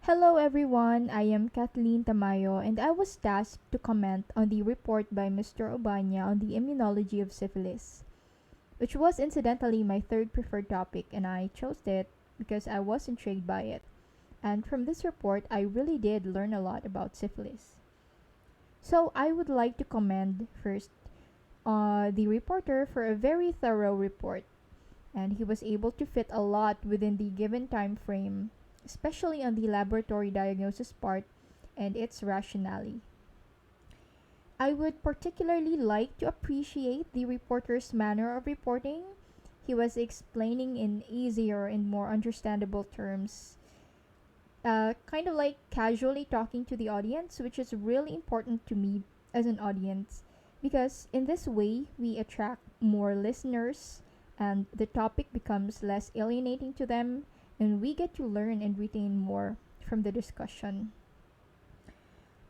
Hello everyone, I am Kathleen Tamayo and I was tasked to comment on the report by Mr. Ubaña on the immunology of syphilis, which was incidentally my third preferred topic, and I chose it because I was intrigued by it. And from this report, I really did learn a lot about syphilis. So I would like to commend first the reporter for a very thorough report, and he was able to fit a lot within the given time frame, especially on the laboratory diagnosis part and its rationale. I would particularly like to appreciate the reporter's manner of reporting. He was explaining in easier and more understandable terms, kind of like casually talking to the audience, which is really important to me as an audience because in this way we attract more listeners and the topic becomes less alienating to them, and we get to learn and retain more from the discussion.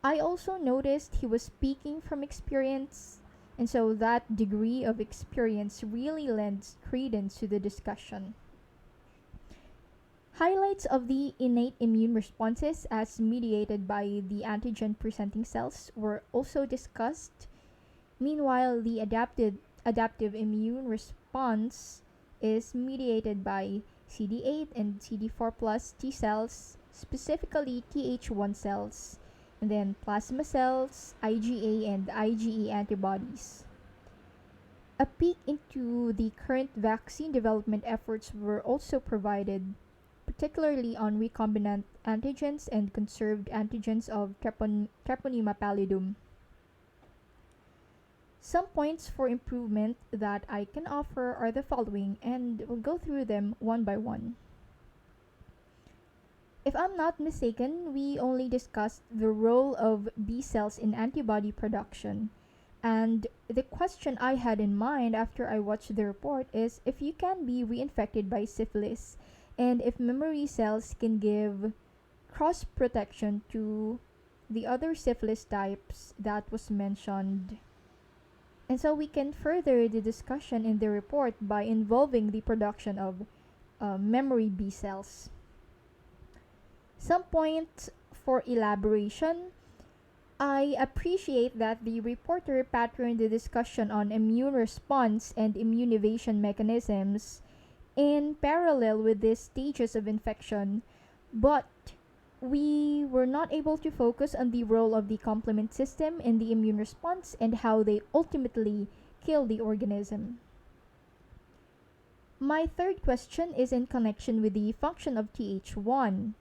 I also noticed he was speaking from experience, and so that degree of experience really lends credence to the discussion. Highlights of the innate immune responses as mediated by the antigen presenting cells were also discussed. Meanwhile, the adaptive immune response is mediated by CD8 and CD4 plus T cells, specifically Th1 cells, and then plasma cells, IgA and IgE antibodies. A peek into the current vaccine development efforts were also provided, particularly on recombinant antigens and conserved antigens of Treponema pallidum. Some points for improvement that I can offer are the following, and we'll go through them one by one. If I'm not mistaken, we only discussed the role of B cells in antibody production. And the question I had in mind after I watched the report is if you can be reinfected by syphilis and if memory cells can give cross protection to the other syphilis types that was mentioned. And so we can further the discussion in the report by involving the production of memory B cells. Some points for elaboration. I appreciate that the reporter patterned the discussion on immune response and immune evasion mechanisms in parallel with the stages of infection, but we were not able to focus on the role of the complement system in the immune response and how they ultimately kill the organism. My third question is in connection with the function of Th1,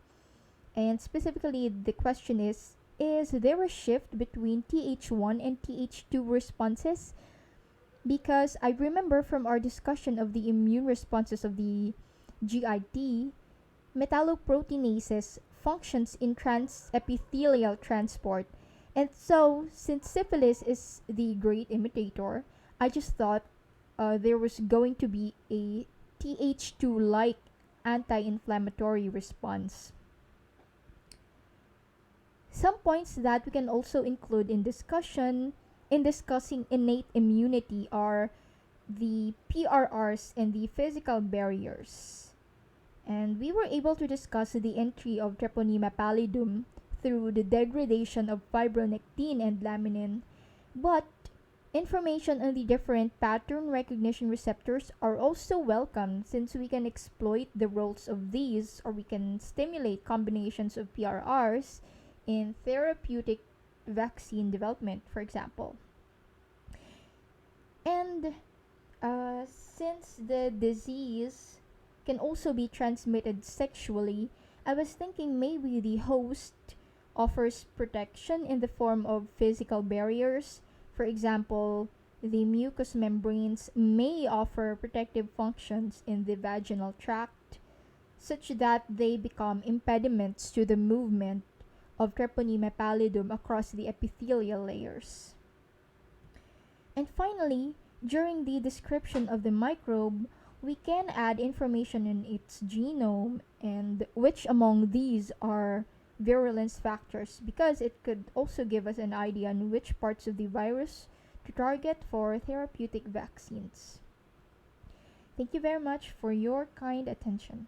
and specifically the question is there a shift between Th1 and Th2 responses? Because I remember from our discussion of the immune responses of the GIT, metalloproteinases functions in transepithelial transport. And so, since syphilis is the great imitator, I just thought there was going to be a Th2 like anti inflammatory response. Some points that we can also include in discussing innate immunity are the PRRs and the physical barriers. And we were able to discuss the entry of Treponema pallidum through the degradation of fibronectin and laminin, but information on the different pattern recognition receptors are also welcome since we can exploit the roles of these, or we can stimulate combinations of PRRs in therapeutic vaccine development, for example. And since the disease can also be transmitted sexually, I was thinking maybe the host offers protection in the form of physical barriers. For example, the mucous membranes may offer protective functions in the vaginal tract, such that they become impediments to the movement of Treponema pallidum across the epithelial layers. And finally, during the description of the microbe, we can add information in its genome and which among these are virulence factors, because it could also give us an idea on which parts of the virus to target for therapeutic vaccines. Thank you very much for your kind attention.